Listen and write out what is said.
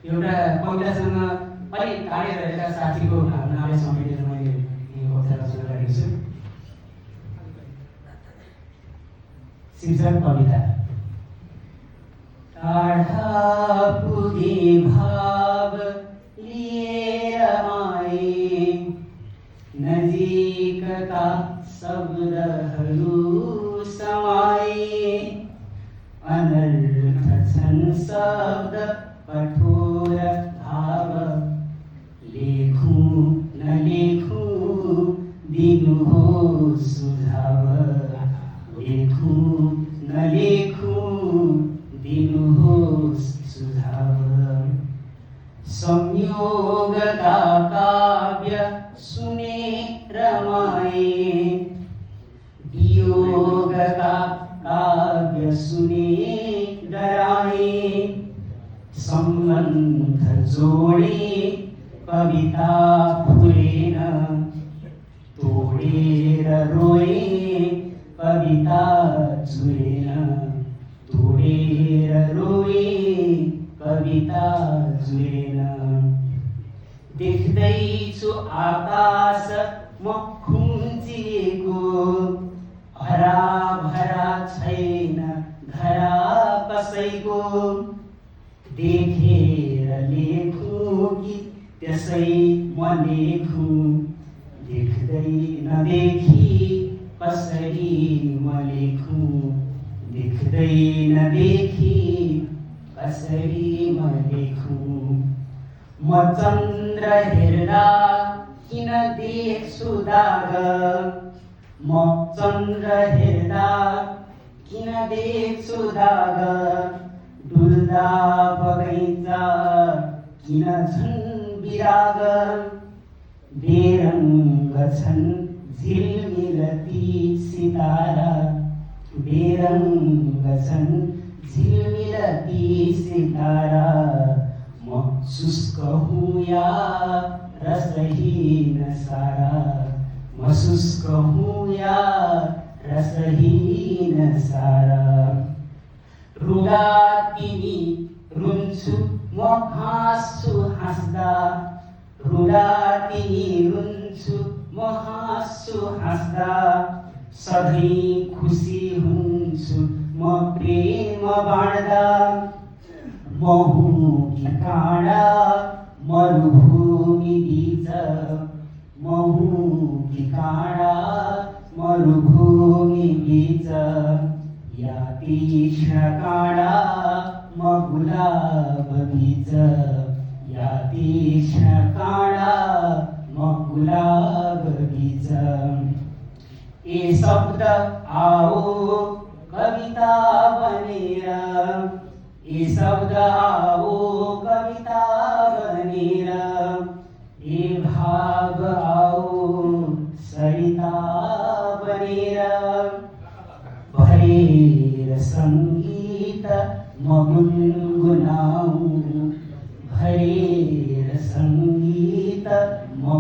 एउटा कवितासँग पनि कार्य गरेका साथीको भावनालाई समेटेर मैले यो कविता रचना गरेको छु। शीर्षक कविता। टाढा पुगे भाव लिएर आए, नजिकका शब्दहरू समाए, अनर्थ छन् शब्द कठोर भाव, लेखौँ नलेखौँ दिनुहोस् सुझाव, लेखौँ नलेखौँ दिनुहोस् सुझाव। संयोगका काव्य सुनेर माए, वियोगका काव्य सुने डराए, सम्बन्ध जोडे कविता फुलेन, तोडेर रोए कविता जुरेन, तोडेर रोए कविता जुरेन। देख्दैछु आकाश म खुम्चिएको, हराभरा छैन धरा कसैको, देखेर लेखौँ कि त्यसै म लेखौँ, देख्दै नदेखी कसरी म लेखौँ, देख्दै नदेखी कसरी म लेखौँ। म चन्द्र हेर्दा किन देख्छु दाग, म चन्द्र हेर्दा किन देख्छु दाग, डुल्दा बगैँचा किन झन् बिराग, बेरङ्ग छन् झिलमिल ती सितारा, बेरङ्ग छन् झिलमिल ती सितारा। म शुष्क हुँ या रसहीन सारा, म शुष्क हुँ या रसहीन सारा। रुँदा तिमी रुन्छु म हाँस्छु हाँस्दा, रुँदा तिमी रुन्छु म हाँस्छु हाँस्दा, सधैँ खुसी हुन्छु म प्रेम बाँड्दा। म हुँ कि काँडा मरुभूमि बीच, म हुँ कि काँडा मरुभूमि बीच, या तीक्ष्ण काँडा म गुलाब बीच, या तीक्ष्ण काँडा म गुलाब बीच। ए शब्द आओ कविता बनेर, ए शब्द आओ कविता बनेर, ए भाव आओ सरिता बनेर। भरेर सङ्गीत म गुनगुनाऊँ, भरेर सङ्गीत म